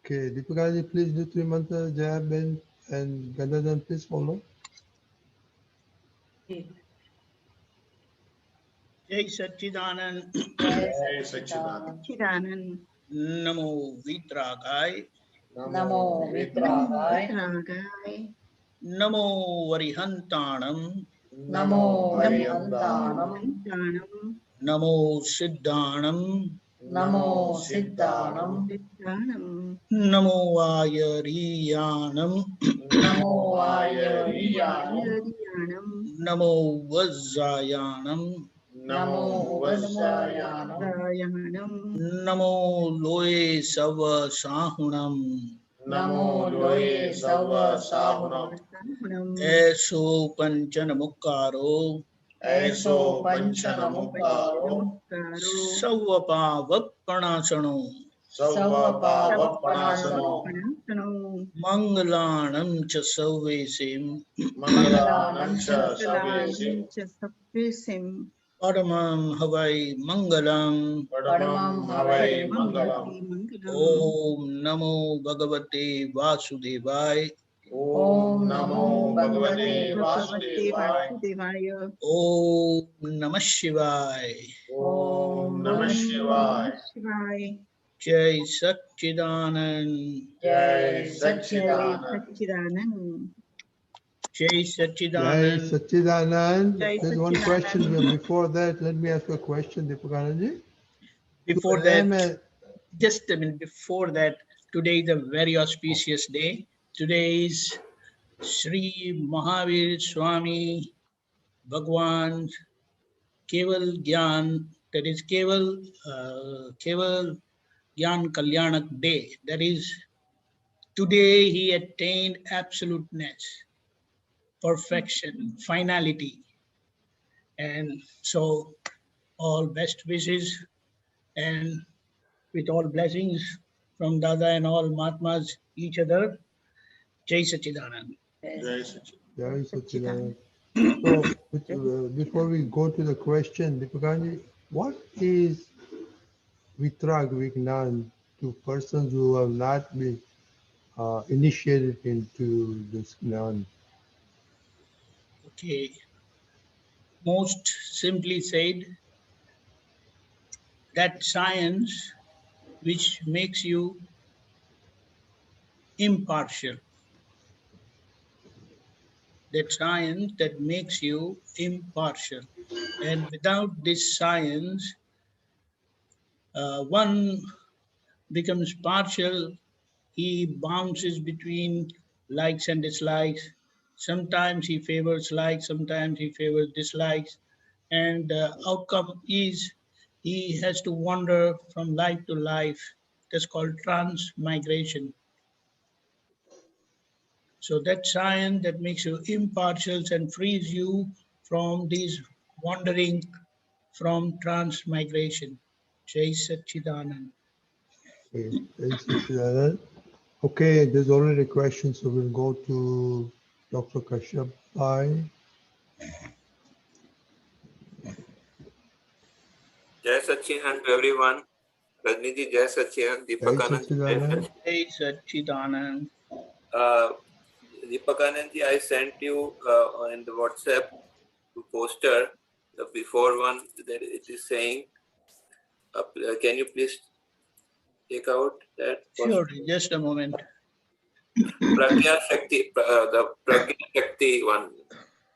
Okay, Deepakanandji, please do three mantras. Jaya Ben and Gandadan, please follow. Jai Satchidanand. Jai Satchidanand. Satchidanand. Namo Vitragai. Namo Vitrag. Namo Varihantanam. Namo Varihantanam. Namo Siddhanam. Namo Siddhanam. Namo Ayariyanam. Namo Ayariyanam. Namo Vajjayanam. Namo Vasayanam. Namo Loe Sava Sahunam. Namo Loye Sava Sahunam. Eso Panchanamukaro. Eso Panchanamukaro. Savapavappanasano. Savapavappanasano. Mangalanam cha Savesim. Mangalanam cha Savesim. Paramam Havai Mangalam. Padamam Havai Mangalam. Om Namo Bhagavate Vasudevaya. Om Namo Bhagavate Vasudevaya. Om Namah Shivaya. Om Namah Shivaya. Jai Satchidanand. Jai Satchidanand. Jai Jai Satchidanand. Satchidanand. Jai There's one Satchidanand. question, but before that, let me ask you a question, Deepakanandji. Before that, just a minute before that, today is a very auspicious day. Today is Sri Mahavir Swami Bhagwan Keval Gyan, that is Keval Gyan Kalyanak Day. That is, today he attained absoluteness, perfection, finality. And so, all best wishes and with all blessings from Dada and all Mahatmas, each other. Jai Satchidanand. Jai Satchidanand. So, before we go to the question, Deepakanandji, what is Vitrag, Vignan, to persons who have not been initiated into this Gyan? Okay. Most simply said, that science which makes you impartial. That science that makes you impartial. And without this science, one becomes partial. He bounces between likes and dislikes. Sometimes he favors likes, sometimes he favors dislikes. And the outcome is he has to wander from life to life. That's called transmigration. So that science that makes you impartial and frees you from these wandering from transmigration. Jai Satchidanand. Okay, Jai Satchidanand. Okay, there's already a question, so we'll go to Dr. Kashyap Bhai. Jai Satchidanand to everyone. Rajniji, Jai Satchidanand. Jai Deepakanandji, Satchidanand. Jai Satchidanand. Deepakanandji, I sent you in the WhatsApp poster, the before one, that it is saying, can you please take out that poster? Sure, just a moment. Pragna Shakti, the Pragna Shakti one.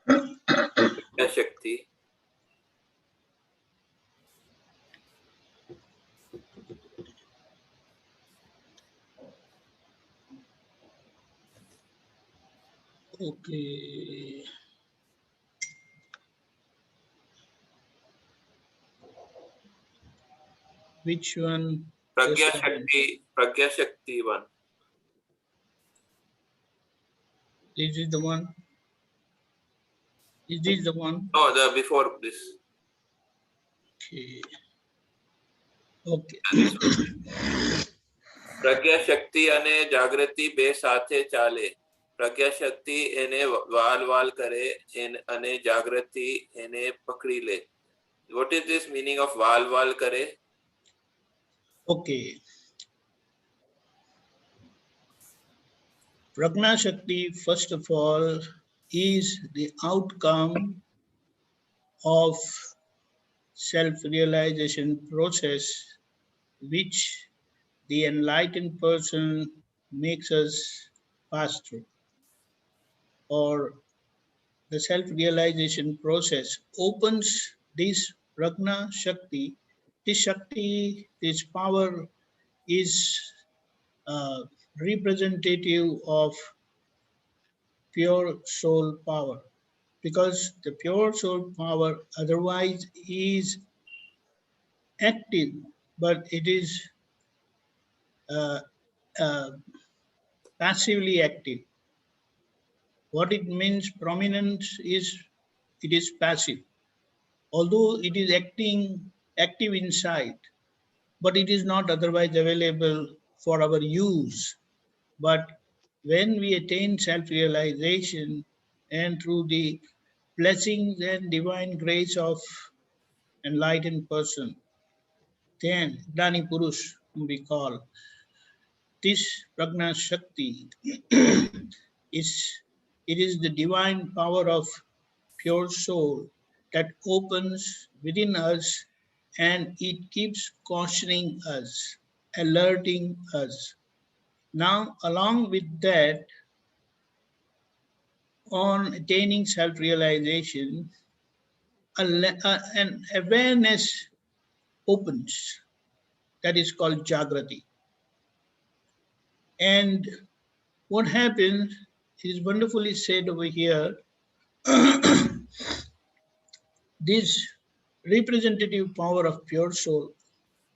Pragna Shakti. Okay. Which one? Pragna Shakti one. This is the one. Is this the one? No, the before this. Okay. Okay. Pragna Shakti ane Jagruti be સાથે ચાલે. પ્રજ્ઞા શક્તિ એને વાલ કરે અને જાગૃતિ એને પકડી લે. What is this meaning of વાલ કરે? Okay. Pragna Shakti, first of all, is the outcome of self-realization process which the enlightened person makes us pass through, or the self-realization process opens this Pragna Shakti. This Shakti, this power is representative of pure soul power, because the pure soul power otherwise is active, but it is uh, uh, passively active. What it means prominence is it is passive, although it is active inside, but it is not otherwise available for our use. But when we attain self-realization and through the blessings and divine grace of enlightened person, then Dani Purush, whom we call, this Pragna Shakti is it is the divine power of pure soul that opens within us, and it keeps cautioning us, alerting us. Now, along with that, on attaining self-realization, an awareness opens that is called Jagruti. And what happens is wonderfully said over here. This representative power of pure soul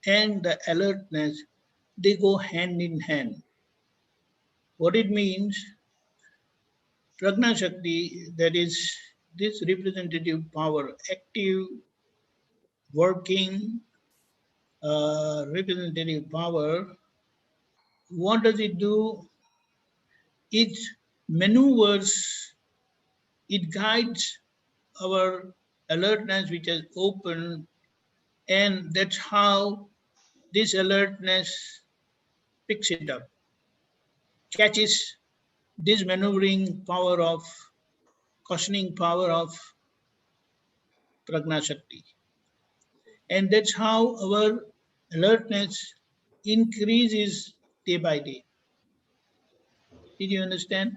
and the alertness, they go hand in hand. What it means, Pragna Shakti, that is this representative power, active, working, representative power, what does it do? It maneuvers, it guides our alertness which has opened, and that's how this alertness picks it up, catches this maneuvering power of, cautioning power of Pragna Shakti. And that's how our alertness increases day by day. Did you understand?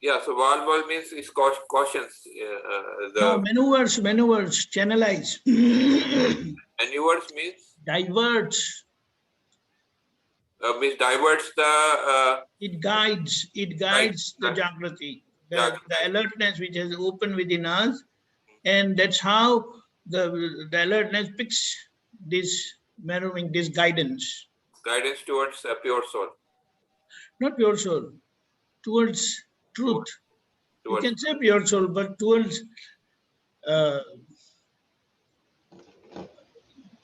Yeah, so Valbal means is cautions. No, maneuvers, channelize. Maneuvers means? Diverts. Means diverts the... It guides the Jagruti, the alertness which has opened within us, and that's how the alertness picks this maneuvering, this guidance. Guidance towards pure soul. Not pure soul, towards truth. You can say pure soul, but towards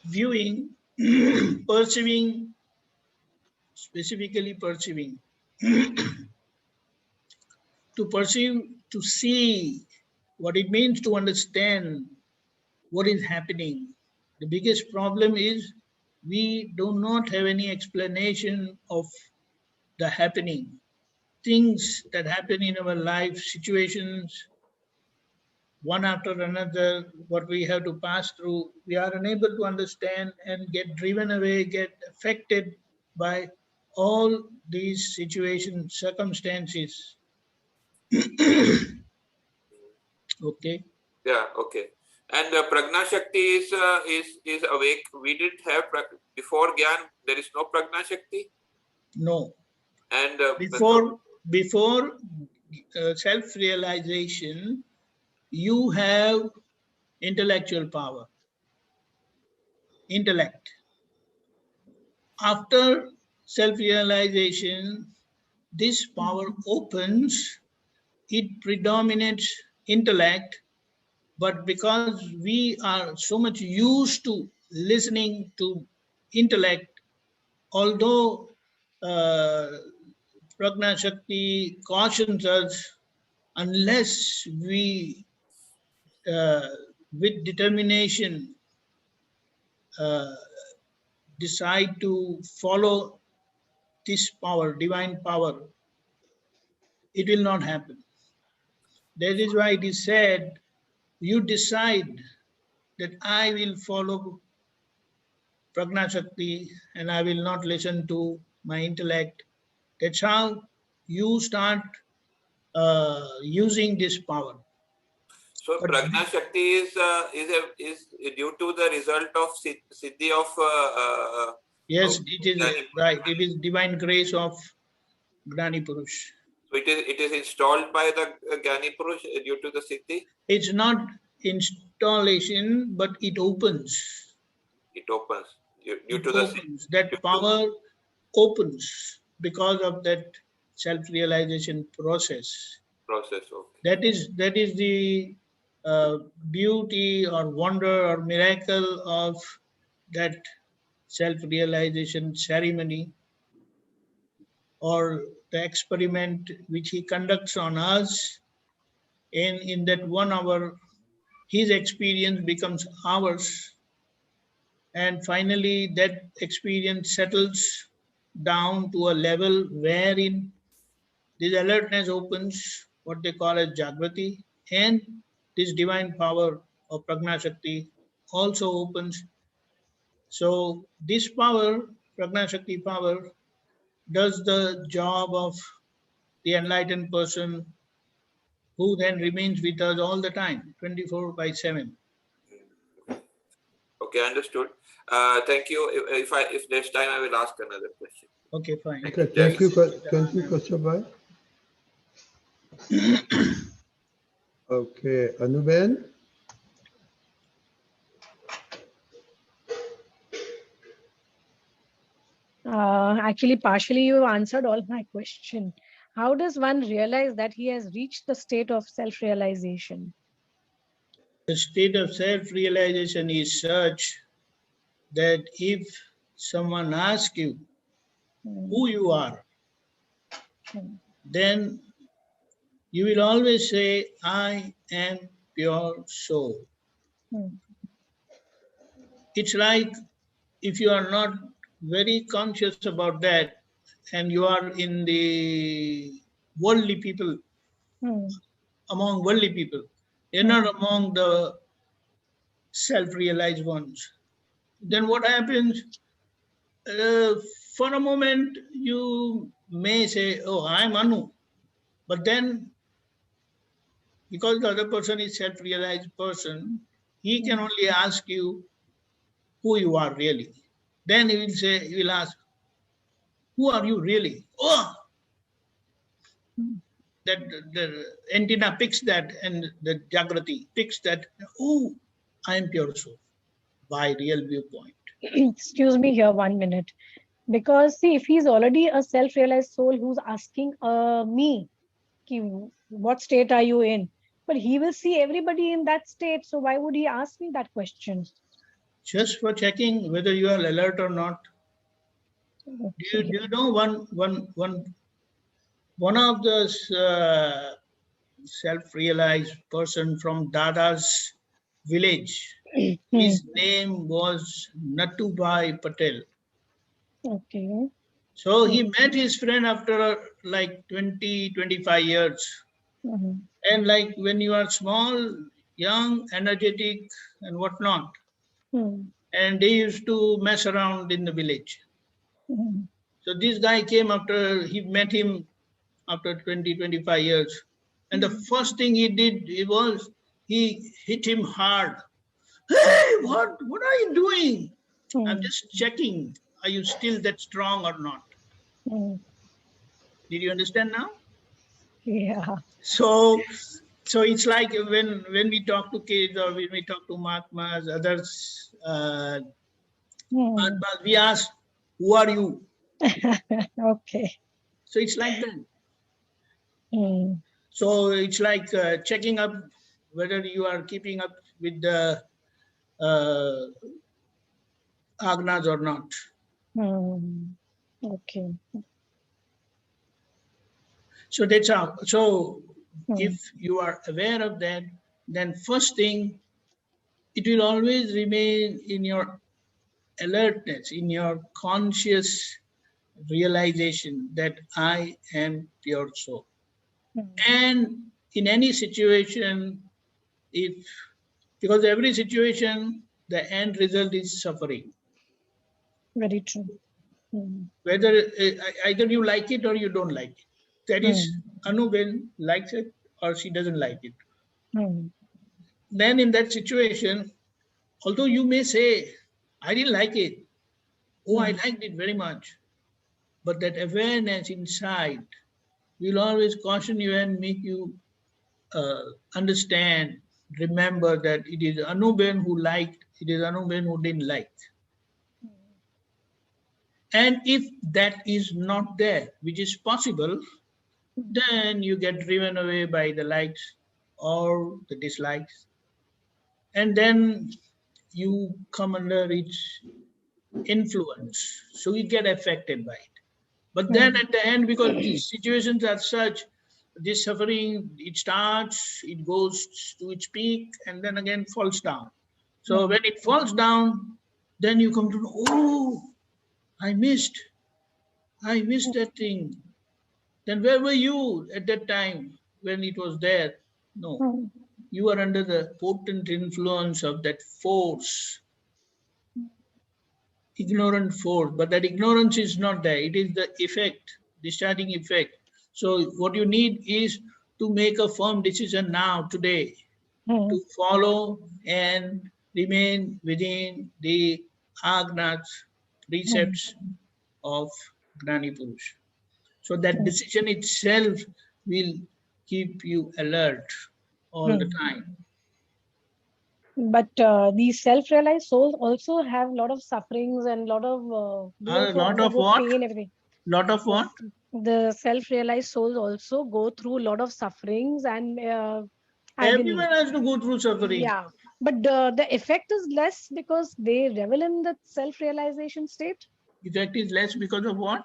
viewing, perceiving, specifically perceiving. To perceive, to see what it means to understand what is happening. The biggest problem is we do not have any explanation of the happening. Things that happen in our life, situations, one after another, what we have to pass through, we are unable to understand and get driven away, get affected by all these situations, circumstances. Okay. Yeah, okay. And Pragna Shakti is awake. We didn't have before Gyan. There is no Pragna Shakti. No. And before self-realization, you have intellectual power, intellect. After self-realization, this power opens. It predominates intellect. But because we are so much used to listening to intellect, although Pragna Shakti cautions us, unless we, with determination, decide to follow this power, divine power, it will not happen. That is why it is said, you decide that I will follow Pragna Shakti and I will not listen to my intellect. That's how you start using this power. So But Pragna Shakti is due to the result of siddhi of yes, of it is Jnani right. It is divine grace of Gnani Purush. So it is installed by the Jnani Purush due to the siddhi. It's not installation, but it opens. It opens due to Opens. the That power opens because of that self-realization process. process. Okay. That is the beauty or wonder or miracle of that self-realization ceremony, or the experiment which he conducts on us. In that 1 hour, his experience becomes ours, and finally that experience settles down to a level wherein this alertness opens, what they call as Jagruti, and this divine power of Pragna Shakti also opens. So this power, Pragna Shakti power, does the job of the enlightened person, who then remains with us all the time, 24/7. Okay, understood. Thank you. If there's time, I will ask another question. Okay, fine. Okay, thank you, Kashyap. Okay, Anuben. Actually, partially you answered all my question. How does one realize that he has reached the state of self-realization? The state of self-realization is such that if someone asks you who you are, then you will always say, I am pure soul. It's like if you are not very conscious about that and you are in the worldly people, among worldly people, you're not among the self-realized ones. Then what happens? For a moment, you may say, oh, I'm Anu. But then, because the other person is self-realized person, he can only ask you who you are really. Then he will ask, who are you really? Oh! That the antenna picks that, and the Jagruti picks that, oh, I am pure soul, by real viewpoint. Excuse me here 1 minute. Because see, if he's already a self-realized soul who's asking me, what state are you in? But he will see everybody in that state. So why would he ask me that question? Just for checking whether you are alert or not. Okay. Do you know one of the self-realized person from Dada's village? His name was Natubai Patel. Okay. So he met his friend after like 20-25 years. And like when you are small, young, energetic and whatnot. And they used to mess around in the village. So this guy came after, he met him after 20-25 years. And the first thing he did, he hit him hard. Hey, what are you doing? I'm just checking. Are you still that strong or not? Did you understand now? Yeah. So it's like when we talk to kids or when we talk to Mahatmas, others, Mahatmas, we ask, who are you? Okay. So it's like that. So it's like checking up whether you are keeping up with the agnas or not. Okay. So that's how. So if you are aware of that, then first thing, it will always remain in your alertness, in your conscious realization that I am pure soul. And in any situation, because every situation, the end result is suffering. Very true. Whether either you like it or you don't like it. That is, Anuben likes it or she doesn't like it. Then in that situation, although you may say, I didn't like it. Oh, I liked it very much. But that awareness inside will always caution you and make you understand, remember that it is Anuben who liked, it is Anuben who didn't like. And if that is not there, which is possible, then you get driven away by the likes or the dislikes. And then you come under its influence. So you get affected by it. But then at the end, because these situations are such, this suffering, it starts, it goes to its peak, and then again falls down. So when it falls down, then you come to know, oh, I missed that thing. Then where were you at that time when it was there? No, you are under the potent influence of that force, ignorant force, but that ignorance is not there. It is the effect, discharging effect. So what you need is to make a firm decision now, today, to follow and remain within the agnas, precepts of Gnani Purush. So that decision itself will keep you alert all the time. But these self-realized souls also have a lot of sufferings and a lot of lot of what? pain, everything. Lot of what? The self-realized souls also go through a lot of sufferings and agony. Everyone has to go through suffering. Yeah, but the effect is less because they revel in the self-realization state. Effect is less because of what?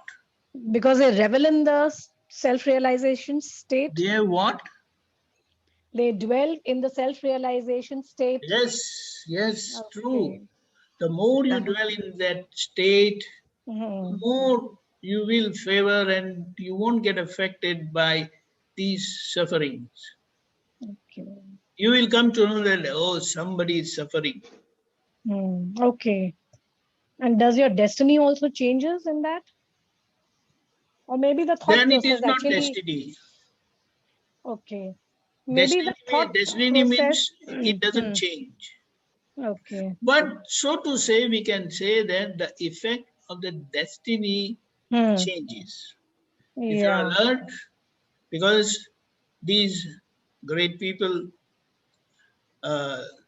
Because they revel in the self-realization state. They have what? They dwell in the self-realization state. Yes, yes, Okay. true. The more you dwell in that state, the more you will favor and you won't get affected by these sufferings. Okay. You will come to know that, oh, somebody is suffering. Okay. And does your destiny also changes in that? Or maybe the thought Then it process is not actually... destiny. Okay. Maybe the thought destiny process... means it doesn't change. Okay. But so to say, we can say that the effect of the destiny changes. If you are alert, because these great people,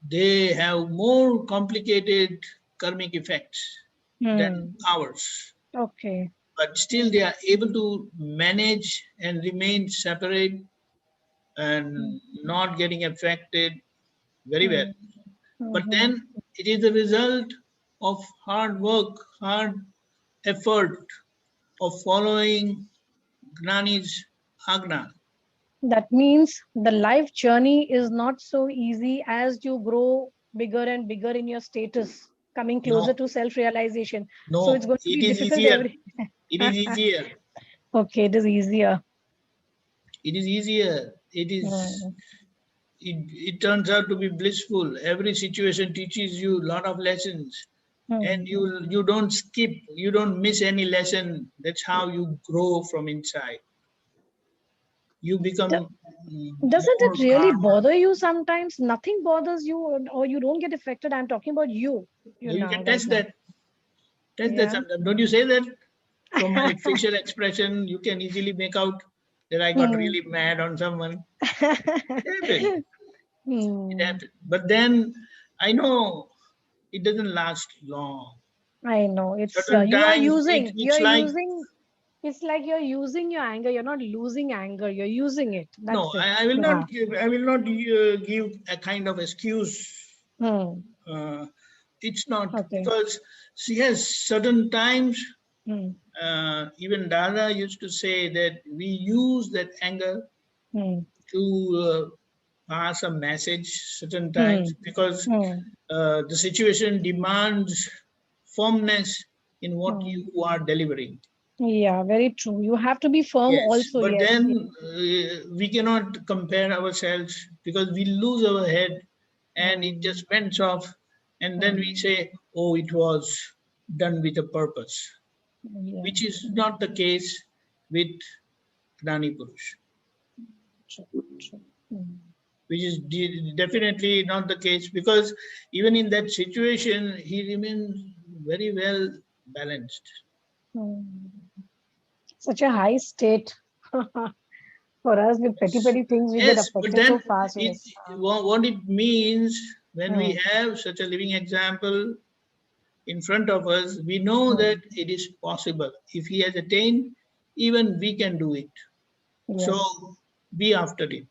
they have more complicated karmic effects than ours. Okay. But still they are able to manage and remain separate and not getting affected very well. But then it is the result of hard work, hard effort of following Gnani's Agna. That means the life journey is not so easy as you grow bigger and bigger in your status, coming closer to self-realization. No, so it's going to be difficult. It is easier. Okay, it is easier. It is easier. It is. It turns out to be blissful. Every situation teaches you a lot of lessons, and you don't skip. You don't miss any lesson. That's how you grow from inside. You become. Doesn't it really bother you sometimes? Nothing bothers you, or you don't get affected. I'm talking about you. You can test that. Test that sometimes. Don't you say that? From my facial expression, you can easily make out that I got really mad on someone. It happened. But then I know it doesn't last long. I know. It's Certain you are times using. it's like, It's like you're using your anger. You're not losing anger. You're using it. That's no, it. I will not give. I will not give a kind of excuse. It's not because yes, certain times. Even Dada used to say that we use that anger to pass a message certain times because the situation demands firmness in what you are delivering. Yeah, very true. You have to be firm Yes, also. but Yes. then we cannot compare ourselves because we lose our head and it just bends off, and then we say, oh, it was done with a purpose, Yeah. which is not the case with Gnani Purush, True, true. which is definitely not the case, because even in that situation, he remains very well balanced. Such a high state. For us, with petty things, we get Yes, but affected so then fast. Yes. what it means when we have such a living example in front of us, we know that it is possible. If he has attained, even we can do it. Yes. So be after it.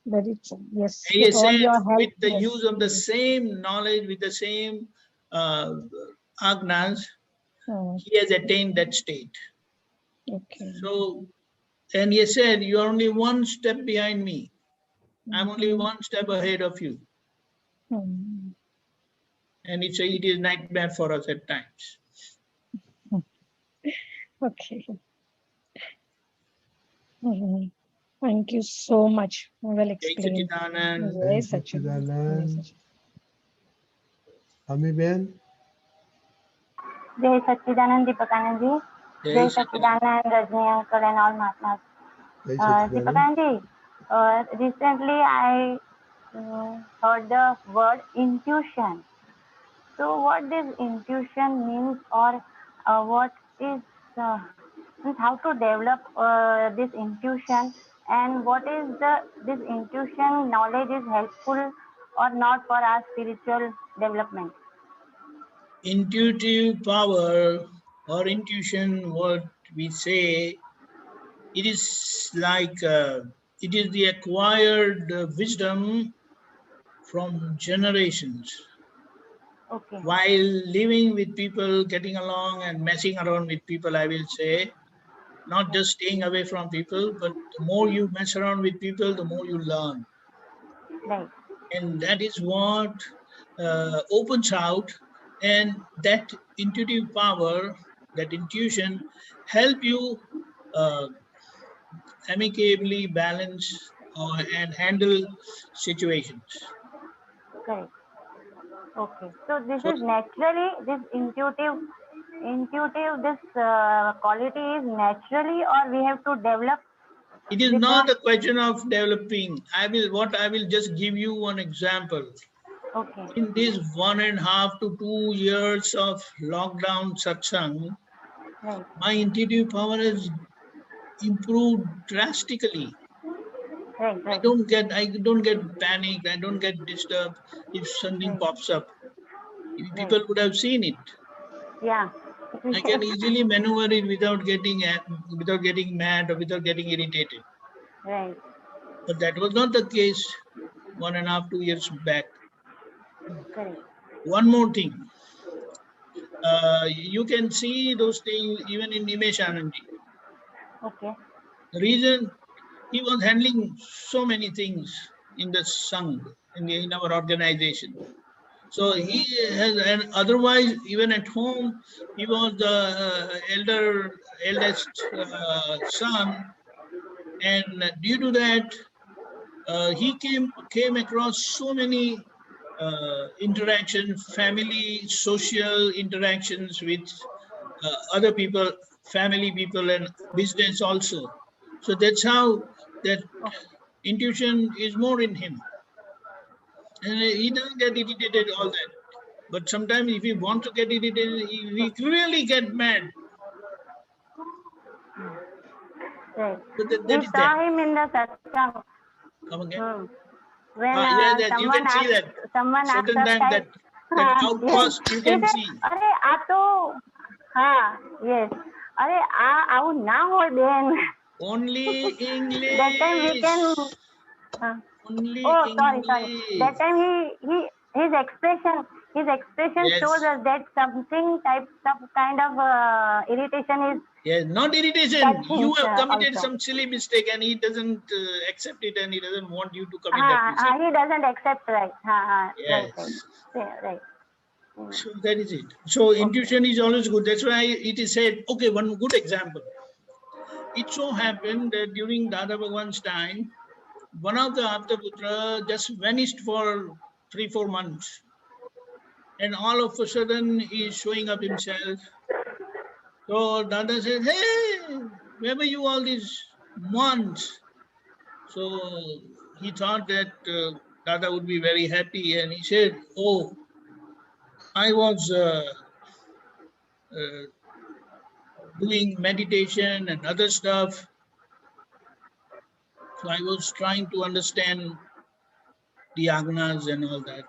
Very true. Yes. And he said, help, with the yes. use of the same knowledge, with the same agnas, he has attained that state. Okay. So, and he said, you are only one step behind me. I'm only one step ahead of you. And it is nightmare for us at times. Okay. Thank you so much. Well explained. Jai Satchidanand. Ami Ben? Jai Satchidanand Deepakanandji. Jai Satchidanand Rajni Uncle and all Mahatmas. Deepakanandji, recently I heard the word intuition. So what this intuition means, or what is how to develop this intuition, and what is this intuition knowledge is helpful or not for our spiritual development? Intuitive power or intuition, what we say, it is like it is the acquired wisdom from generations. Okay. While living with people, getting along and messing around with people, I will say, not just staying away from people, but the more you mess around with people, the more you learn. Right. And that is what opens out, and that intuitive power, that intuition, help you amicably balance and handle situations. Correct. Okay. So this is naturally, this intuitive, this quality is naturally, or we have to develop? It is not a question of developing. I will just give you one example. Okay. In this 1.5 to 2 years of lockdown satsang, Right. my intuitive power has improved drastically. Right. I don't get panicked. I don't get disturbed if something pops up. People would have seen it. Yeah. I can easily maneuver it without getting mad or without getting irritated. Right. But that was not the case 1.5 to 2 years back. Correct. One more thing. You can see those things even in Nimesh Anandji. Okay. The reason, he was handling so many things in the Sangh, in our organization. So he has, and otherwise, even at home, he was the eldest son, and due to that, he came across so many interactions, family, social interactions with other people, family people, and business also. So that's how that intuition is more in him. And he doesn't get irritated all that. But sometimes if he wants to get irritated, he really get mad. Right. So that We is saw that. him in the satsang. Come again? When You can see that. someone asked Certain us times that outburst you can see. अरे आ तो yes अरे आવું ना હોય બેન. Only English. That time we can only sorry. English. That time his expression Yes. shows us that some kind of irritation is. Yes, not irritation. You have committed also some silly mistake and he doesn't accept it, and he doesn't want you to commit that mistake. He doesn't accept, right. Yes. Right. So that is it. So intuition is always good. That's why it is said, okay, one good example. It so happened that during Dada Bhagwan's time, one of the Aptputra just vanished for 3-4 months. And all of a sudden he is showing up himself. So Dada said, hey, where were you all these months? So he thought that Dada would be very happy, and he said, oh, I was doing meditation and other stuff. So I was trying to understand the agnas and all that.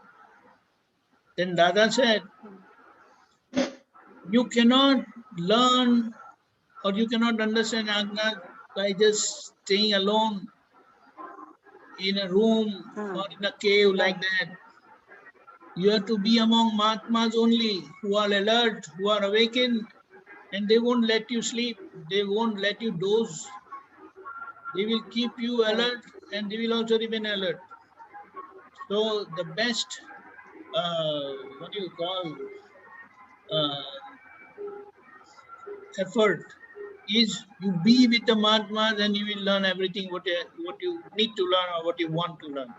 Then Dada said, you cannot learn or you cannot understand agnas by just staying alone in a room or in a cave like that. You have to be among Mahatmas only, who are alert, who are awakened, and they won't let you sleep. They won't let you doze. They will keep you alert, and they will also remain alert. So the best, what do you call, effort is you be with the Mahatmas, and you will learn everything what you need to learn or what you want to learn.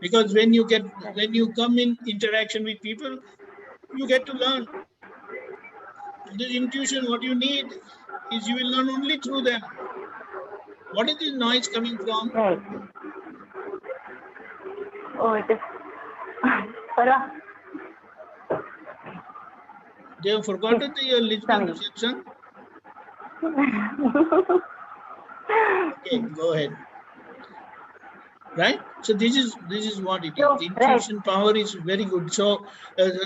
Because when you come in interaction with people, you get to learn. The intuition, what you need is you will learn only through them. What is this noise coming from? Right. Oh, it is. They have forgotten that you are listening to Satsang. Okay, go ahead. Right? So this is what it is. The intuition power is very good. So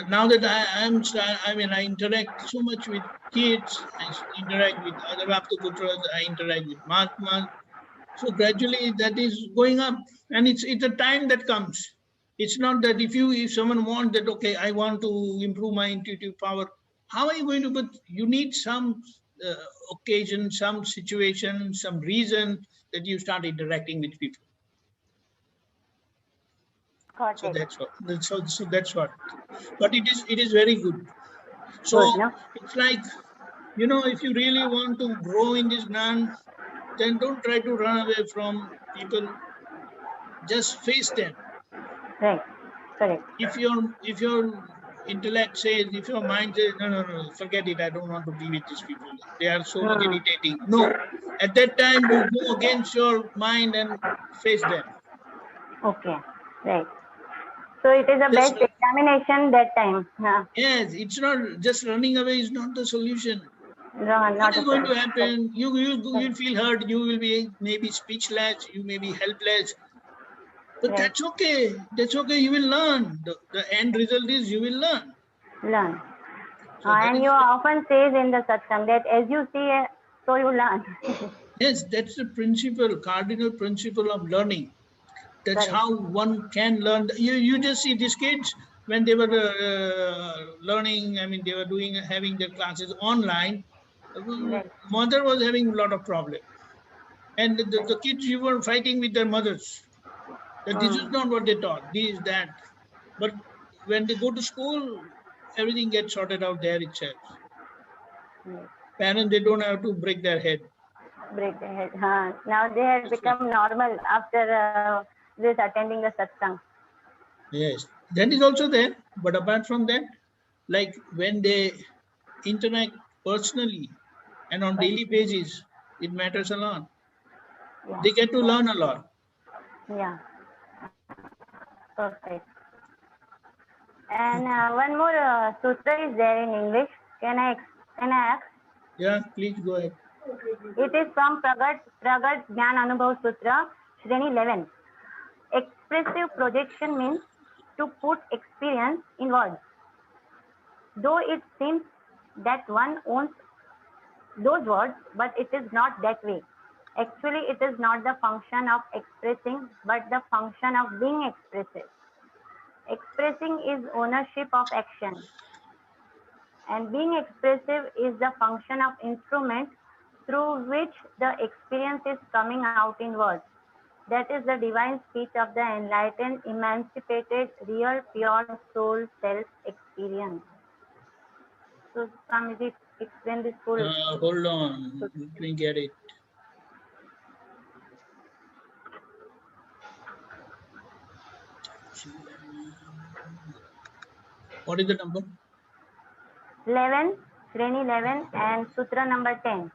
now that I interact so much with kids, I interact with other Aptputras, I interact with Mahatmas. So gradually that is going up, and it's a time that comes. It's not that if someone wants that, okay, I want to improve my intuitive power, how are you going to? But you need some occasion, some situation, some reason that you start interacting with people. So that's what. So that's what. But it is very good. So it's like, if you really want to grow in this Gyan, then don't try to run away from people. Just face them. Right. Correct. If your intellect says, if your mind says, no, forget it, I don't want to be with these people, they are so much irritating. No, at that time you go against your mind and face them. Okay. Right. So it is a best examination that time. Yes, it's not just running away is not the solution. No, what is going to happen? You will feel hurt. You will be maybe speechless. You may be helpless. But that's okay. That's okay. You will learn. The end result is you will learn. Learn. So and you often say in the satsang that as you see, so you learn. Yes, that's the principle, cardinal principle of learning. That's how one can learn. You just see these kids when they were learning. I mean, they were having their classes online. Mother was having a lot of problems, and the kids you were fighting with their mothers. That this is not what they taught. This, that, but when they go to school, everything gets sorted out there itself. Parents, they don't have to break their head. Break their head. Now they have become normal after this attending the satsang. Yes, that is also there. But apart from that, like when they interact personally and on daily basis, it matters a lot. Yeah. They get to learn a lot. Yeah. Perfect. And one more sutra is there in English. Can I ask? Yeah, please go ahead. It is from Pragna Gyan Anubhav Sutra, Shreni 11. Expressive projection means to put experience in words. Though it seems that one owns those words, but it is not that way. Actually, it is not the function of expressing, but the function of being expressive. Expressing is ownership of action, and being expressive is the function of instrument through which the experience is coming out in words. That is the divine speech of the enlightened, emancipated, real, pure soul self-experience. So, Swamiji, explain this full. Hold on, let me get it. What is the number? 11, Shreni 11 and Sutra number 10.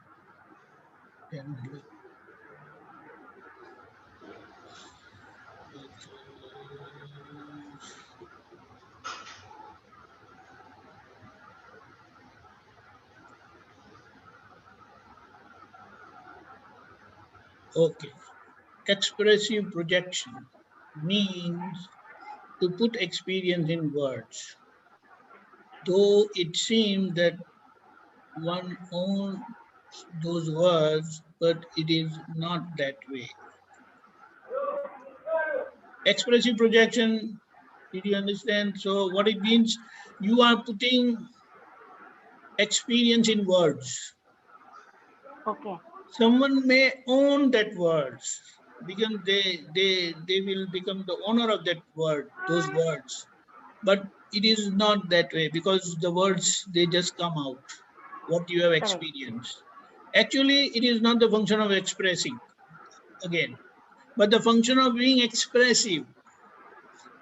10. Okay. Expressive projection means to put experience in words. Though it seems that one owns those words, but it is not that way. Expressive projection, did you understand? So what it means, you are putting experience in words. Okay. Someone may own that words because they will become the owner of that word, those words. But it is not that way, because the words, they just come out, what you have experienced. Actually, it is not the function of expressing, again, but the function of being expressive.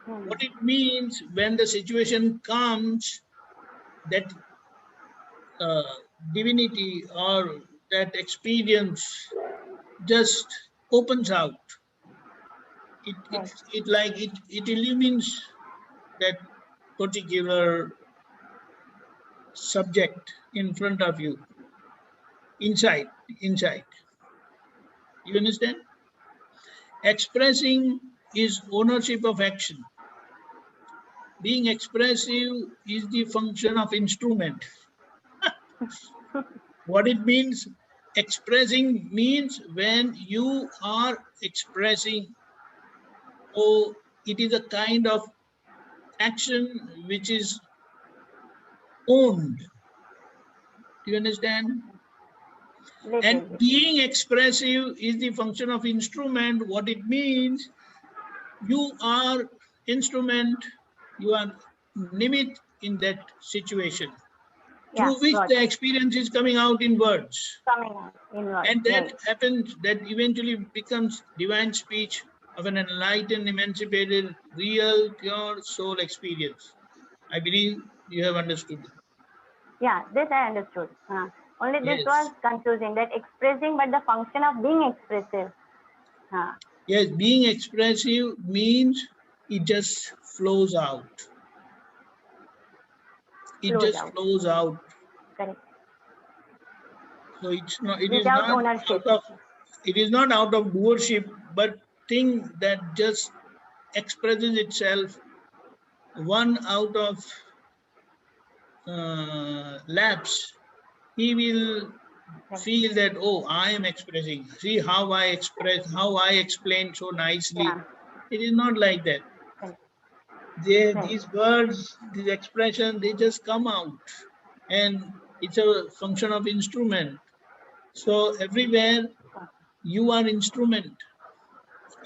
What it means, when the situation comes, that divinity or that experience just opens out. It illumines that particular subject in front of you, inside. You understand? Expressing is ownership of action. Being expressive is the function of instrument. What it means, expressing means when you are expressing, oh, it is a kind of action which is owned. Do you understand? And being expressive is the function of instrument. What it means, you are instrument, you are nimit in that situation, through which the experience is coming out in words. And that happens, that eventually becomes divine speech of an enlightened, emancipated, real, pure soul experience. I believe you have understood. Yeah, this I understood. Only this was confusing, that expressing, but the function of being expressive. Yes, being expressive means it just flows out. It just flows out. Correct. So it's not. It is not ownership. It is not out of doership, but thing that just expresses itself. One out of lapse, he will feel that, oh, I am expressing. See how I express, how I explain so nicely. Yeah. It is not like that. These words, these expressions, they just come out, and it's a function of instrument. So everywhere you are instrument.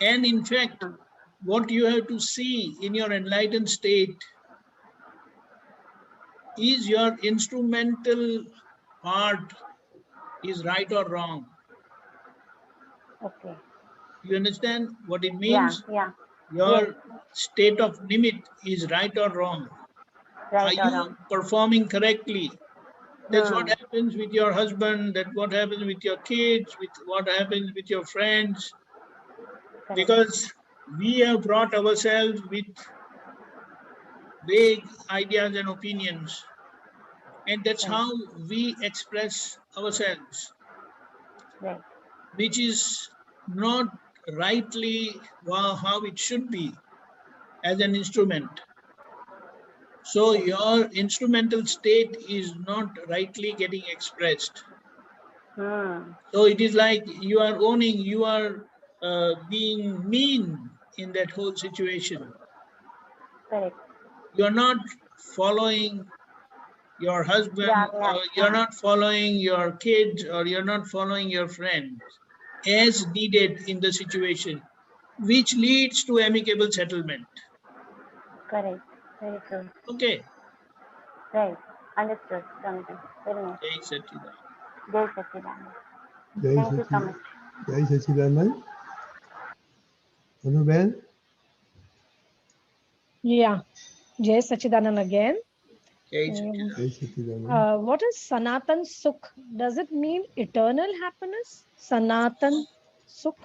And in fact, what you have to see in your enlightened state is your instrumental part is right or wrong. Okay. You understand what it means? Yeah. Your state of nimit is right or wrong. Are you performing correctly? That's what happens with your husband, that's what happens with your kids, with what happens with your friends. Correct. Because we have brought ourselves with vague ideas and opinions. And that's how we express ourselves, which is not rightly how it should be as an instrument. So your instrumental state is not rightly getting expressed. So it is like you are owning, you are being mean in that whole situation. Correct. You are not following your husband, or you're not following your kids, or you're not following your friends as needed in the situation. which leads to amicable settlement. Correct. Very true. Okay. Right. Understood. Something. Very nice. Jai Satchidanand. Jai Satchidanand. Jai Thank you so much. Jai Satchidanand. Anuben? Yeah. Jai Satchidanand again. Jai Satchidanand. What is Sanatan Sukh? Does it mean eternal happiness? Sanatan Sukh?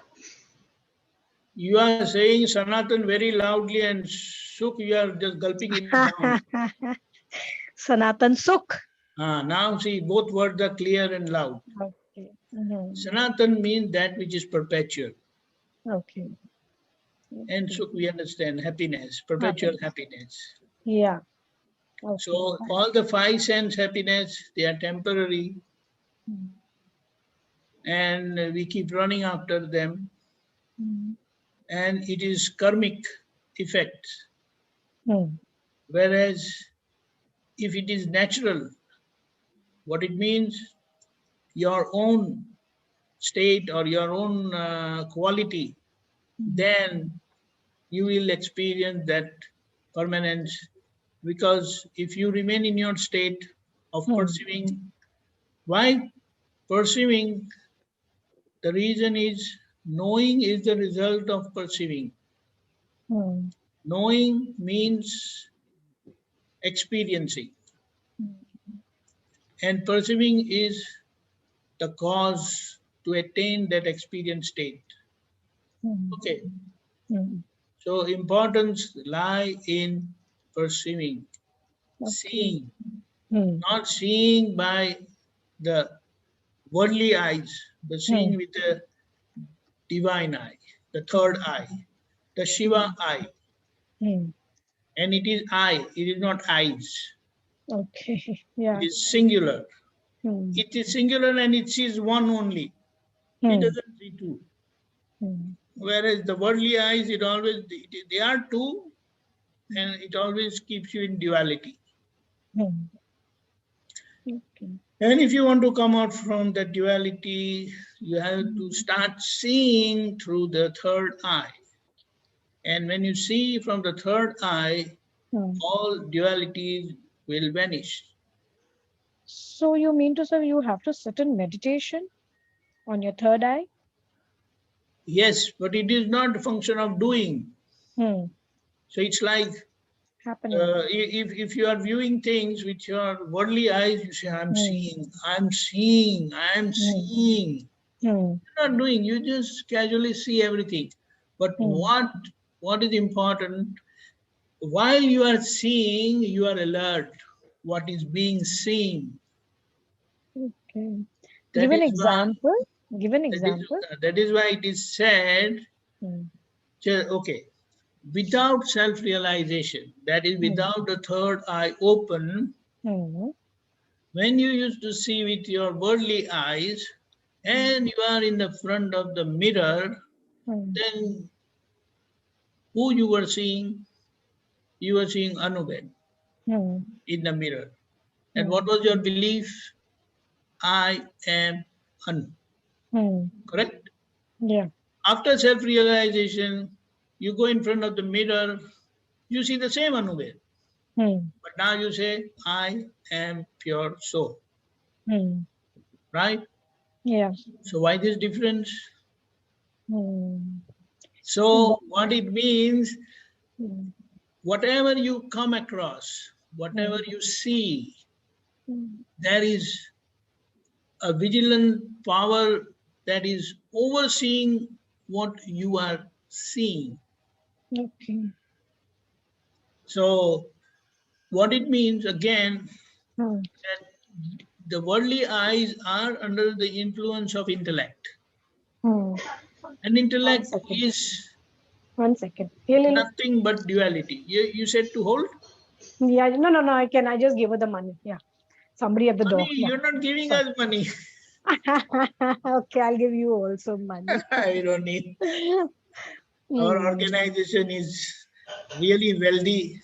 You are saying Sanatan very loudly and Sukh you are just gulping it down. Sanatan Sukh. Now see, both words are clear and loud. Okay. Sanatan means that which is perpetual. Okay. And Sukh we understand, happiness, perpetual happiness. Yeah. Okay. So all the five sense happiness, they are temporary. And we keep running after them. And it is karmic effect. Whereas if it is natural, what it means, your own state or your own quality, then you will experience that permanence. Because if you remain in your state of perceiving, why perceiving? The reason is knowing is the result of perceiving. Knowing means experiencing. And perceiving is the cause to attain that experience state. Okay. So importance lie in perceiving, seeing, not seeing by the worldly eyes, but seeing with the divine eye, the third eye, the Shiva eye. And it is I, it is not eyes. Okay. Yeah. It is singular. It is singular and it sees one only. It doesn't see two. Whereas the worldly eyes, it always, they are two, and it always keeps you in duality. Okay. And if you want to come out from the duality, you have to start seeing through the third eye. And when you see from the third eye, all dualities will vanish. So you mean to say you have to sit in meditation on your third eye? Yes, but it is not a function of doing. So it's like if you are viewing things with your worldly eyes, you say, I'm seeing, I'm seeing, I'm seeing. You're not doing, you just casually see everything. But what is important, while you are seeing, you are alert. What is being seen. Okay. Give an example. Give an example. That is why it is said, okay, without self-realization, that is without the third eye open, when you used to see with your worldly eyes and you are in the front of the mirror, then who you were seeing? You were seeing Anuben in the mirror. And what was your belief? I am Anu. Correct? Yeah. After self-realization, you go in front of the mirror, you see the same Anuben. But now you say, I am pure soul. Right? Yeah. So why this difference? So what it means, whatever you come across, whatever you see, there is a vigilant power that is overseeing what you are seeing. Okay. So what it means, again, that the worldly eyes are under the influence of intellect. And intellect is nothing but duality. You said to hold? Yeah, no, I can. I just give her the money. Yeah. Somebody at the door. Yeah. You're not giving us money. Okay, I'll give you also money. I don't need. Our organization is really wealthy.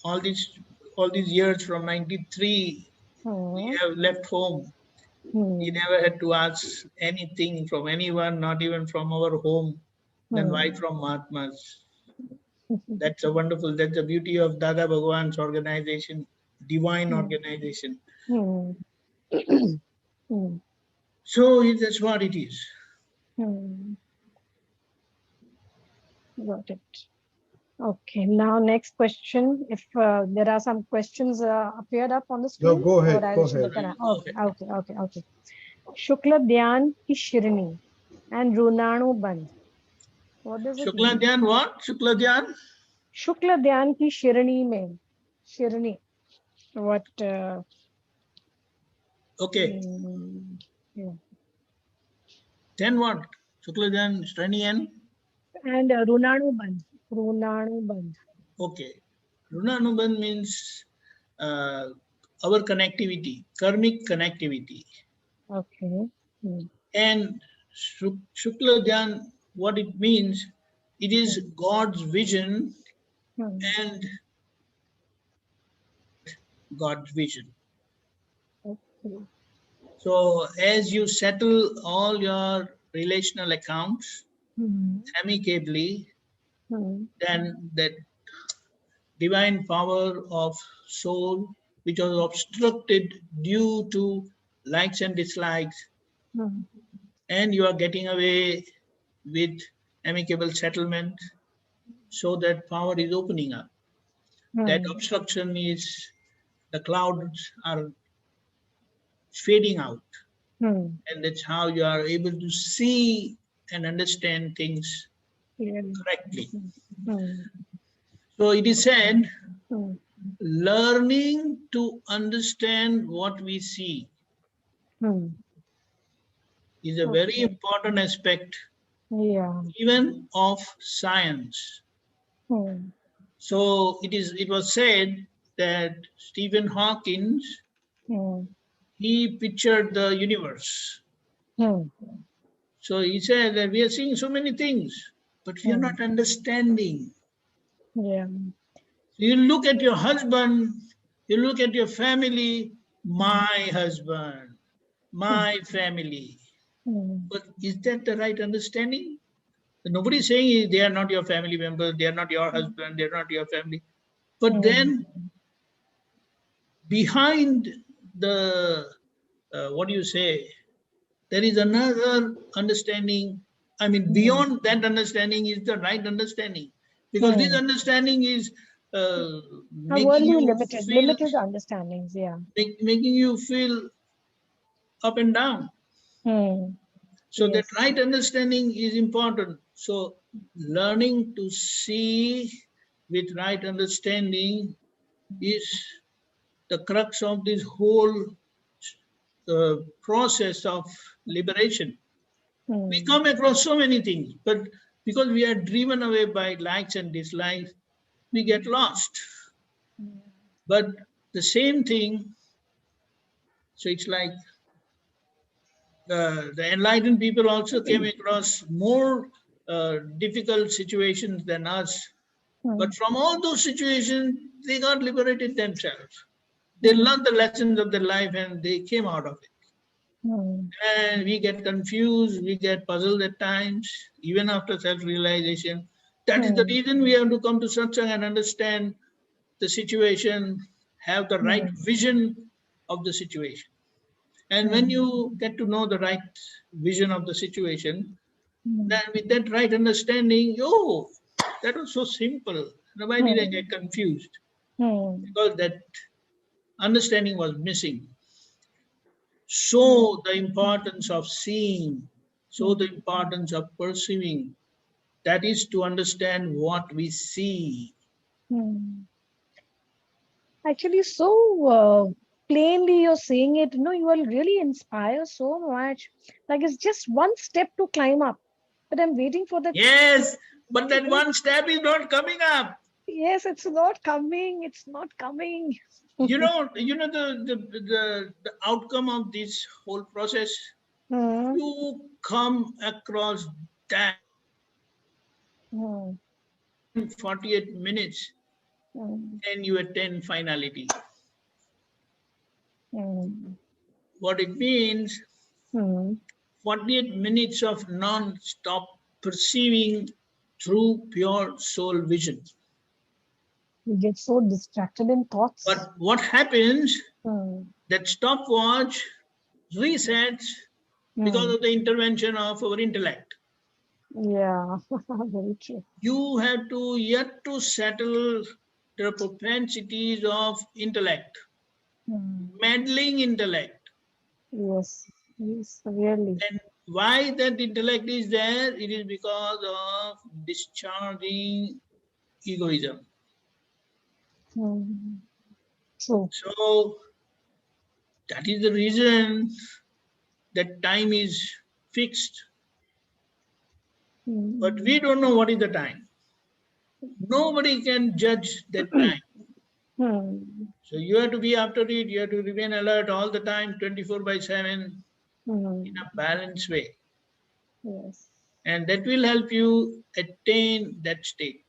All these years from 93, we have left home. We never had to ask anything from anyone, not even from our home. then why from Mahatmas? That's a wonderful, that's the beauty of Dada Bhagwan's organization, divine organization. So that's what it is. Got it. Okay, now next question. If there are some questions appeared up on the screen. No, go ahead. Go ahead. Okay. Shukla Dhyan ki Shirni and Runanu Bandh. What does it Shukla mean? Dhyan what? Shukla Dhyan? Shukla Dhyan ki Shirni mein. Shirni. What? Okay. Yeah. Then what? Shukla Dhyan, Shirni and Runanu Bandh. Runanu Bandh. Okay. Runanu Bandh means our connectivity, karmic connectivity. Okay. And Shukla Dhyan, what it means, it is God's vision and God's vision. Okay. So as you settle all your relational accounts amicably, then that divine power of soul, which was obstructed due to likes and dislikes, and you are getting away with amicable settlement, so that power is opening up. That obstruction is, the clouds are fading out. And that's how you are able to see and understand things correctly. So it is said, learning to understand what we see is a very important aspect, even of science. So it was said that Stephen Hawking, he pictured the universe. So he said that we are seeing so many things, but we are not understanding. You look at your husband, you look at your family, my husband, my family. But is that the right understanding? Nobody is saying they are not your family members, they are not your husband, they are not your family. But then behind the, what do you say, there is another understanding. I mean, beyond that understanding is the right understanding. Because this understanding is making you limited understandings, making you feel up and down. So that right understanding is important. So learning to see with right understanding is the crux of this whole process of liberation. We come across so many things, but because we are driven away by likes and dislikes, we get lost. But the same thing, so it's like the enlightened people also came across more difficult situations than us. But from all those situations, they got liberated themselves. They learned the lessons of their life and they came out of it. And we get confused, we get puzzled at times, even after self-realization. That is the reason we have to come to Satsang and understand the situation, have the right vision of the situation. And when you get to know the right vision of the situation, then with that right understanding, oh, that was so simple. Why did I get confused? Because that understanding was missing. So the importance of seeing, so the importance of perceiving, that is to understand what we see. Actually, so plainly you're saying it, you will really inspire so much. Like it's just one step to climb up, but I'm waiting for that. Yes, but that one step is not coming up. Yes, it's not coming. It's not coming. You know the outcome of this whole process. You come across that 48 minutes, and you attain finality. What it means, 48 minutes of non-stop perceiving through pure soul vision. We get so distracted in thoughts. But what happens, that stopwatch resets because of the intervention of our intellect. Yeah, very true. You have to yet to settle the propensities of intellect, meddling intellect. Yes, yes, really. And why that intellect is there? It is because of discharging egoism. True. So that is the reason that time is fixed. But we don't know what is the time. Nobody can judge that time. So you have to be after it, you have to remain alert all the time, 24/7, in a balanced way. Yes. And that will help you attain that state.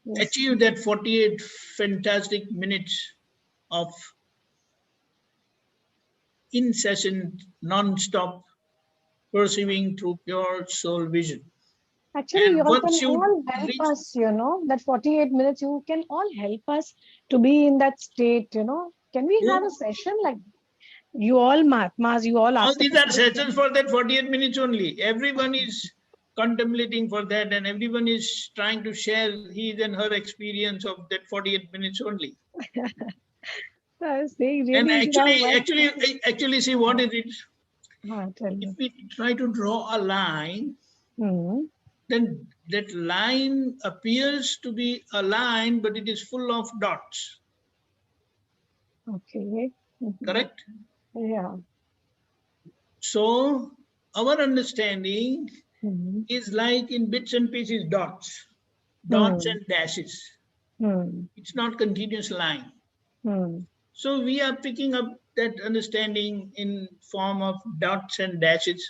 Yes. Achieve that 48 fantastic minutes of incessant, non-stop perceiving through pure soul vision. Actually, you all can all help us, that 48 minutes, you can all help us to be in that state, Can we have a session like you all Mahatmas, you all ask? All these are sessions for that 48 minutes only. Everyone is contemplating for that and everyone is trying to share his and her experience of that 48 minutes only. I was saying, really, and actually, see what is it? If we try to draw a line, then that line appears to be a line, but it is full of dots. Okay. Correct? Yeah. So our understanding is like in bits and pieces, dots and dashes. It's not continuous line. So we are picking up that understanding in form of dots and dashes.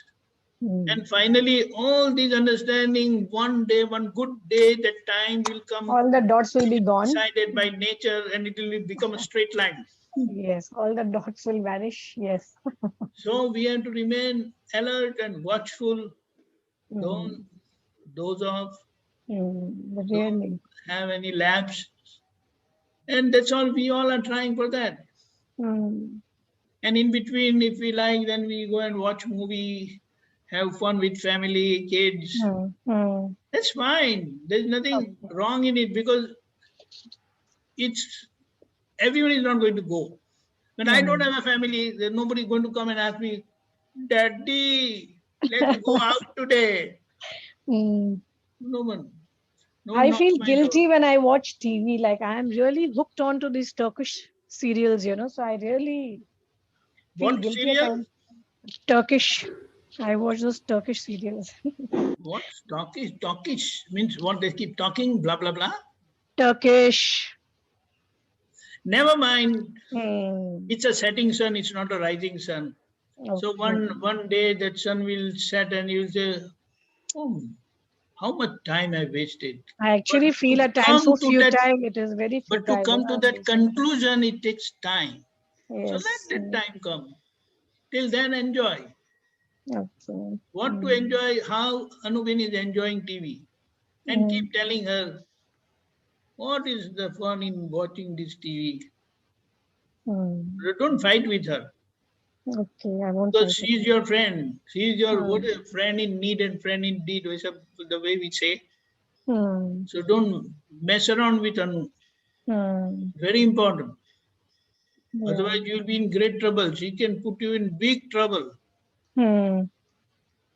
And finally, all these understanding, one day, one good day, that time will come. All the dots will be gone. Decided by nature and it will become a straight line. Yes, all the dots will vanish. Yes. So we have to remain alert and watchful. Don't doze off. Really. Don't have any lapse. And that's all, we all are trying for that. And in between, if we like, then we go and watch movie, have fun with family, kids. That's fine. There's nothing wrong in it because everyone is not going to go. When I don't have a family, there's nobody going to come and ask me, Daddy, let's go out today. No one. No, I feel guilty when I watch TV. Like I am really hooked on to these Turkish serials, So I really feel guilty. Serial? Turkish. I watch those Turkish serials. What? Turkish means what? They keep talking, blah, blah, blah? Turkish. Never mind. It's a setting sun. It's not a rising sun. Okay. So one day that sun will set and you'll say, oh, how much time I wasted. I actually feel at times so futile. It is very futile. But to come to that conclusion, it takes time. Yes. So let that time come. Till then, enjoy. Okay. What to enjoy, how Anubin is enjoying TV. And keep telling her, what is the fun in watching this TV? Don't fight with her. Okay, I won't. Because she is your friend. She is your friend in need and friend in deed, the way we say. So don't mess around with Anu. Very important. Yeah. Otherwise, you will be in great trouble. She can put you in big trouble.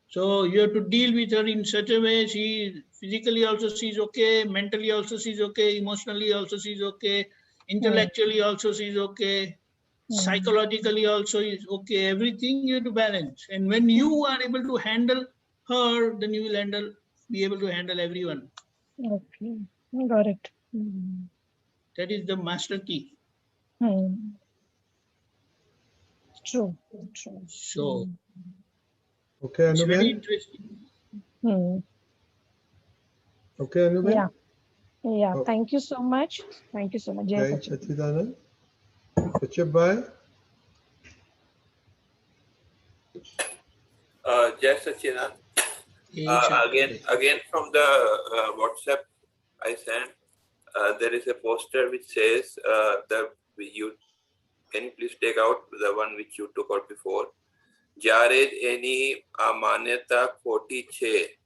So you have to deal with her in such a way. She physically also she's okay, mentally also she's okay, emotionally also she's okay, intellectually also she's okay. Psychologically also is okay. Everything you have to balance. And when you are able to handle her, then you will be able to handle everyone. Okay, got it. That is the master key. True. So, okay, it's very interesting. Okay, Anubin? Yeah. Thank you so much. Thank you so much. Jai Satchidanand. Bye. Jai Satchidanand. Again from the WhatsApp I sent, there is a poster which says can you please take out the one which you took out before? Jare any amanyata khoti che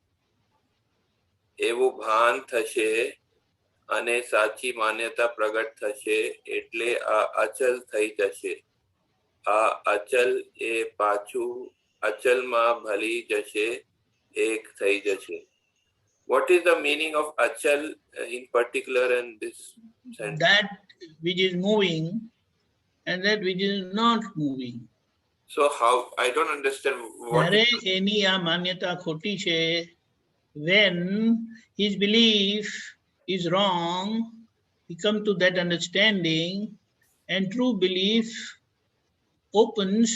evu bhan thashe અને સાચી માન્યતા પ્રગટ થશે એટલે આ અચલ થઈ જશે. આ અચલ એ પાછું અચલમાં ભલી જશે, એક થઈ જશે. What is the meaning of achal in particular in this sentence? That which is moving and that which is not moving. So how, I don't understand what manyata khoti che, when his belief is wrong, he comes to that understanding and true belief opens,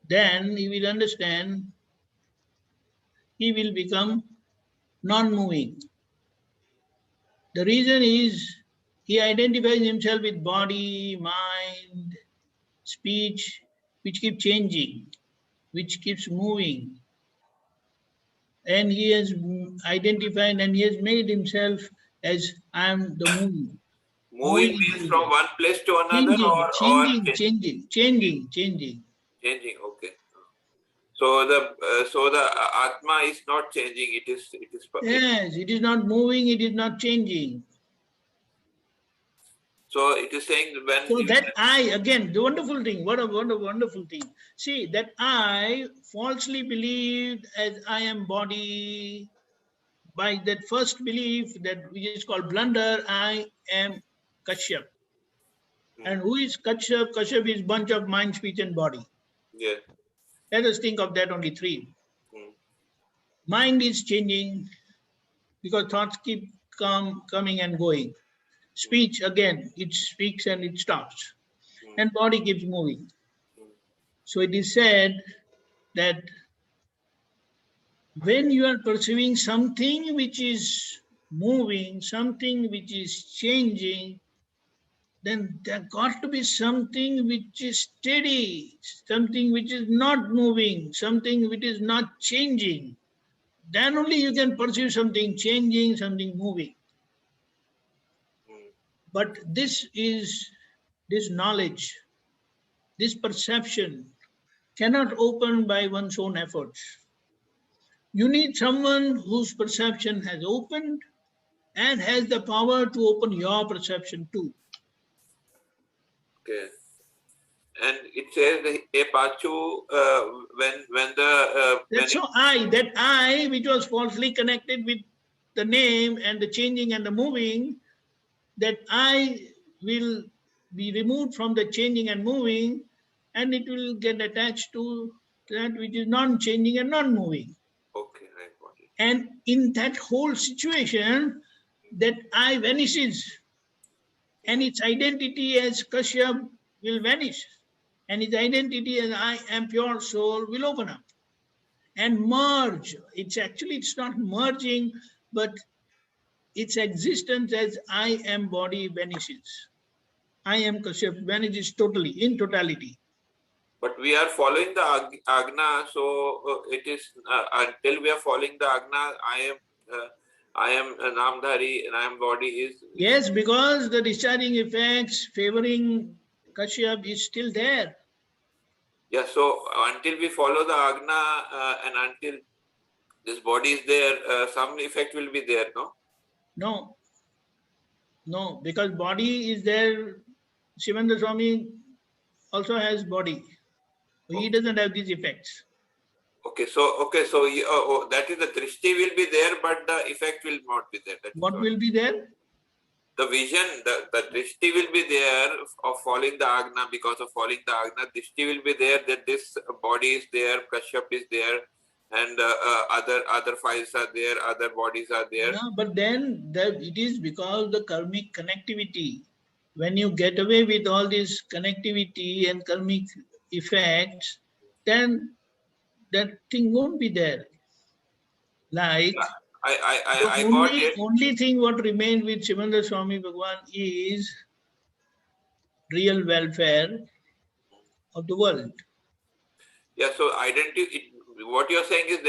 then he will understand, he will become non-moving. The reason is he identifies himself with body, mind, speech, which keep changing, which keeps moving. And he has identified and he has made himself as I am the moving. Moving means from one place to another changing. Changing, okay. So the Atma is not changing, it is yes, it is not moving, it is not changing. So it is saying when so that I, again, the wonderful thing, what a wonderful thing. See, that I falsely believed as I am body, by that first belief, that which is called blunder, I am Kashyap. And who is Kashyap? Kashyap is bunch of mind, speech and body. Yeah. Let us think of that only three. Mind is changing because thoughts keep coming and going. Speech, again, it speaks and it stops. And body keeps moving. So it is said that when you are perceiving something which is moving, something which is changing, then there got to be something which is steady, something which is not moving, something which is not changing. Then only you can perceive something changing, something moving. But this knowledge, this perception cannot open by one's own efforts. You need someone whose perception has opened and has the power to open your perception too. Okay. And it says a pachu when the that's so that I which was falsely connected with the name and the changing and the moving, that I will be removed from the changing and moving, and it will get attached to that which is non-changing and non-moving. Okay, I got it. And in that whole situation, that I vanishes, and its identity as Kashyap will vanish, and its identity as I am pure soul will open up and merge. It's not merging, but its existence as I am body vanishes. I am Kashyap vanishes totally, in totality. But we are following the Agna, so it is until we are following the Agna, I am a Namdhari and I am body is... Yes, because the discharging effects favoring Kashyap is still there. Yeah, so until we follow the Agna and until this body is there, some effect will be there, no? No, because body is there. Shivananda Swami also has body. He doesn't have these effects. Okay, so that is the drishti will be there, but the effect will not be there. What will be there? The vision, the drishti will be there of following the Agna. Because of following the Agna, drishti will be there that this body is there, Kashyap is there, and other files are there, other bodies are there. No, but then it is because the karmic connectivity. When you get away with all this connectivity and karmic effects, then that thing won't be there. Like I got it. Only thing what remains with Shivananda Swami Bhagwan is real welfare of the world. Yeah, so identity. What you are saying is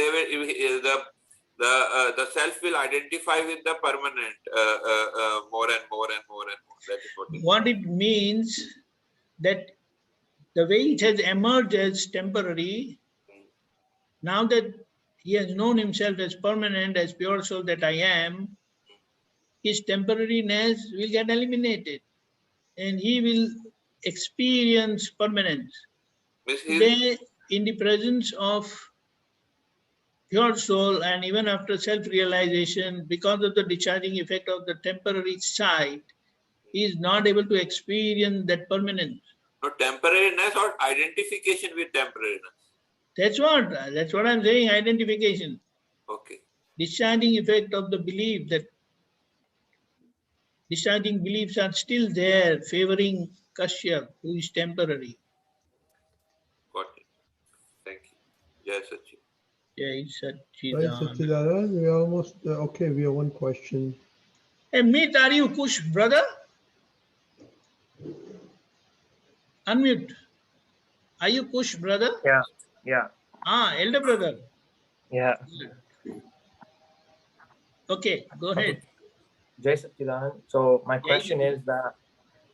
the self will identify with the permanent more and more and more and more. That is what it means, that the way it has emerged as temporary, now that he has known himself as permanent, as pure soul that I am, his temporariness will get eliminated and he will experience permanence. Today, in the presence of pure soul and even after self-realization, because of the discharging effect of the temporary side, he is not able to experience that permanence. No, temporariness or identification with temporariness. That's what I'm saying, identification. Okay. Discharging effect of the belief, that discharging beliefs are still there, favoring Kashyap, who is temporary. Got it. Thank you. Jai Sachit. Jai Sachit. We are almost, okay, we have one question. Hey, Meet, are you Kush, brother? Unmute. Are you Kush, brother? Yeah. Elder brother. Yeah. Okay, go ahead. Jai Satchidanand. So my question is that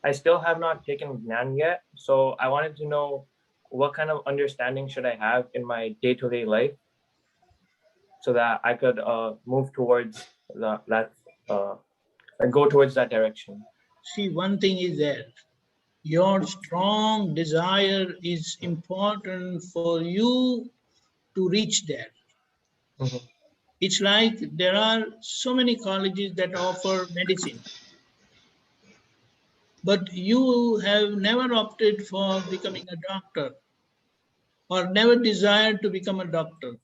I still have not taken Gyan yet. So I wanted to know what kind of understanding should I have in my day-to-day life so that I could move towards go towards that direction. See, one thing is there. Your strong desire is important for you to reach there. Mm-hmm. It's like there are so many colleges that offer medicine, but you have never opted for becoming a doctor or never desired to become a doctor.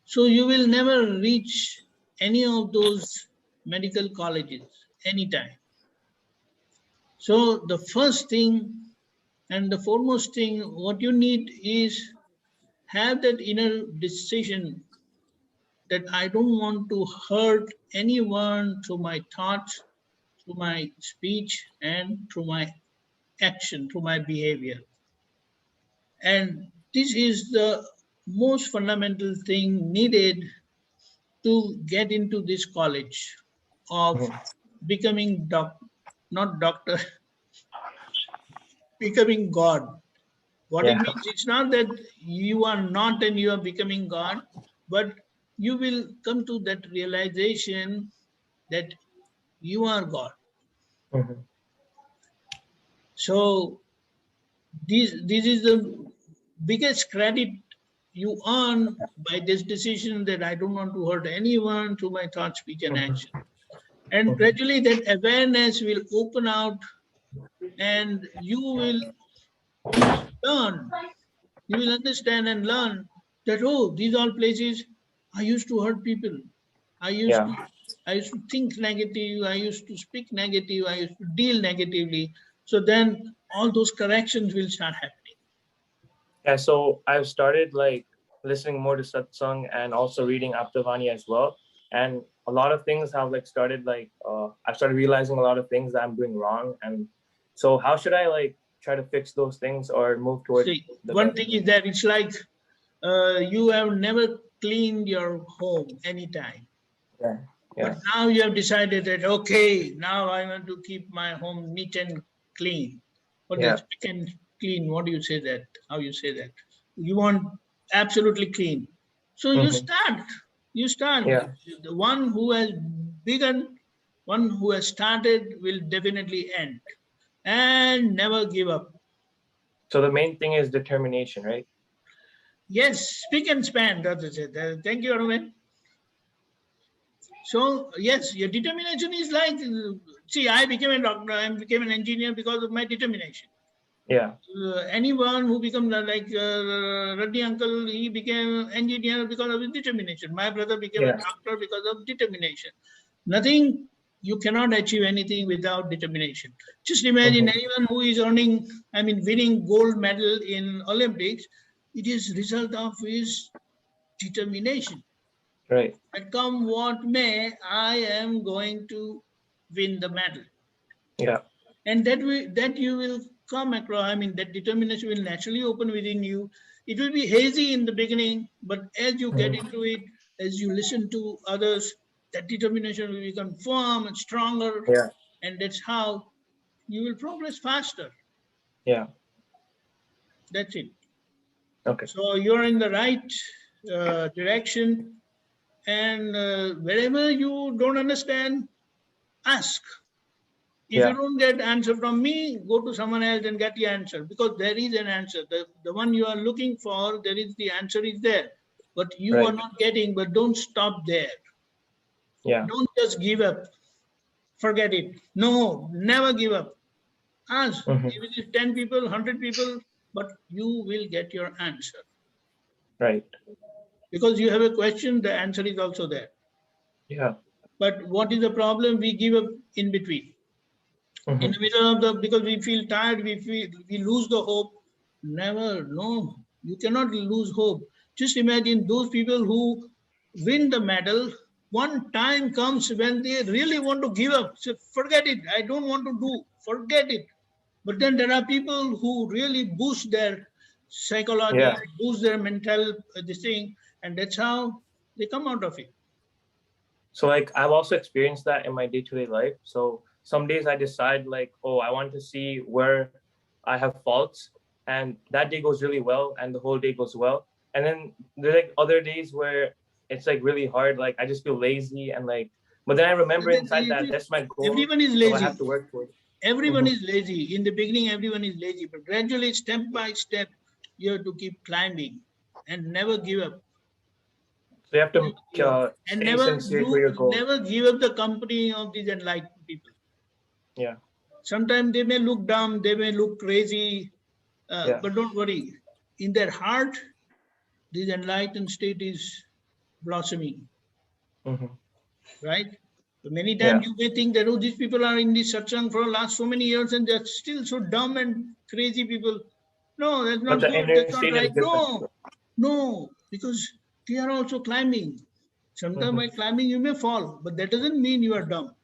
So you will never reach any of those medical colleges anytime. So the first thing and the foremost thing, what you need is have that inner decision that I don't want to hurt anyone through my thoughts, through my speech, and through my action, through my behavior. And this is the most fundamental thing needed to get into this college of becoming not doctor, becoming God. What it means, it's not that you are not and you are becoming God, but you will come to that realization that you are God. Mm-hmm. So this is the biggest credit you earn by this decision that I don't want to hurt anyone through my thought, speech, and action. And gradually that awareness will open out and you will learn. You will understand and learn that, oh, these are places I used to hurt people. I used to think negative. I used to speak negative. I used to deal negatively. So then all those corrections will start happening. Yeah, so I've started like listening more to Satsang and also reading Aptavani as well. And a lot of things have like started like, I've started realizing a lot of things that I'm doing wrong. And so how should I like try to fix those things or move towards one thing is that it's like you have never cleaned your home anytime. Yeah. But now you have decided that, okay, now I want to keep my home neat and clean. Or spick and clean, what do you say that? How you say that? You want absolutely clean. So you start. Yeah. The one who has begun, one who has started will definitely end. And never give up. So the main thing is determination, right? Yes, speak and span, that's it. Thank you, Arvind. So, yes, your determination is like, see, I became a doctor, I became an engineer because of my determination. Yeah. Anyone who becomes like Reddy uncle, he became an engineer because of his determination. My brother became a doctor because of determination. Nothing, you cannot achieve anything without determination. Just imagine anyone who is winning gold medal in Olympics, it is result of his determination. Right. But come what may, I am going to win the medal. Yeah. And that you will come across, that determination will naturally open within you. It will be hazy in the beginning, but as you get into it, as you listen to others, that determination will become firm and stronger. Yeah. And that's how you will progress faster. Yeah. That's it. Okay. So you're in the right direction. And wherever you don't understand, ask. If you don't get answer from me, go to someone else and get the answer, because there is an answer. The one you are looking for, there is the answer is there. But you are not getting, but don't stop there. Yeah. Don't just give up. Forget it. No, never give up. Ask. If it is 10 people, 100 people, but you will get your answer. Right. Because you have a question, the answer is also there. Yeah. But what is the problem? We give up in between. In the middle of the, because we feel tired, we lose the hope. Never, no, you cannot lose hope. Just imagine those people who win the medal, one time comes when they really want to give up. So forget it, I don't want to do, forget it. But then there are people who really boost their psychology, boost their mental this thing, and that's how they come out of it. So like I've also experienced that in my day-to-day life. So some days I decide like, oh, I want to see where I have faults, and that day goes really well and the whole day goes well. And then there's like other days where it's like really hard, like I just feel lazy and like, but then I remember inside that that's my goal. Everyone is lazy. So I have to work towards it. Everyone is lazy. In the beginning, everyone is lazy, but gradually, step by step, you have to keep climbing and never give up. So you have to and stay sincere to your goal. Never give up the company of these enlightened people. Yeah. Sometimes they may look dumb, they may look crazy, but don't worry. In their heart, this enlightened state is blossoming. Right? So many times you may think that, oh, these people are in this satsang for the last so many years and they're still so dumb and crazy people. No, that's not good. That's not right. No, because they are also climbing. Sometimes while climbing you may fall, but that doesn't mean you are dumb.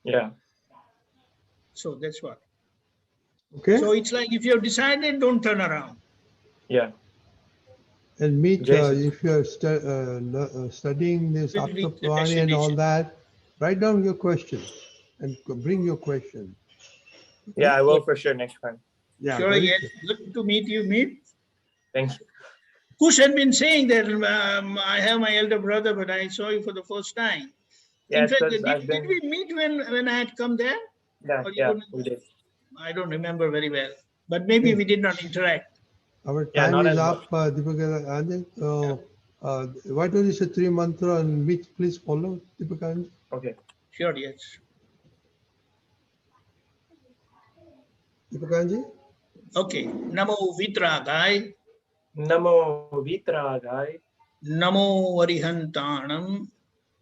Yeah. So that's what. Okay. So it's like if you have decided, don't turn around. Yeah. And meet, if you're studying this Aptputra and all that, write down your question and bring your question. Okay? Yeah, I will for sure next time. Yeah, sure, yes. Good to meet you, Meet. Thanks. Kush had been saying that I have my elder brother, but I saw you for the first time. Yeah, in fact, did we meet when I had come there? Yeah, we did. I don't remember very well, but maybe we did not interact. Our time is up, Deepakanandji. So, why don't you say 3 mantra and Meet, please follow, Deepakanandji? Okay. Sure, yes. Deepakanandji? Okay. Namo Vitragai. Namo Vitragai. Namo Arihantanam.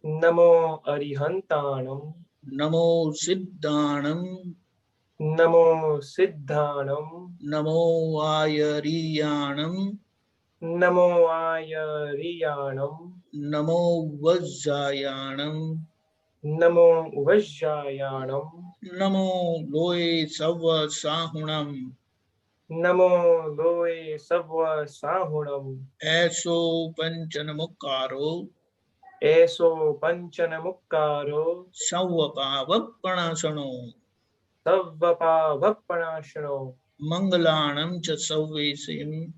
Namo Arihantanam. Namo Siddhanam. Namo Siddhanam. Namo Ayariyanam. Namo Ayariyanam. Namo Vajjayanam. Namo Vajjayanam. Namo Loe Savva Sahunam. Namo Loe Savva Sahunam. Eso Panchanamukaro. Eso Panchanamukaro. Savvapa Vappanasano. Savvapa Vappanasano. Mangalanam cha Savvesim.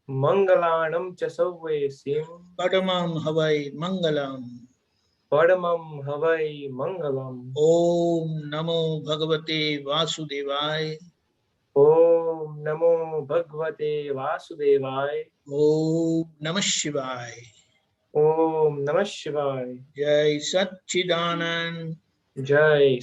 Mangalanam cha Savvesim. Padamam Havai Mangalam. Padamam Havai Mangalam. Om Namo Bhagavate Vasudevai. Om Namo Bhagavate Vasudevai. Om Namah Shivai. Om Namah Shivai. Jai Satchidanand. Jai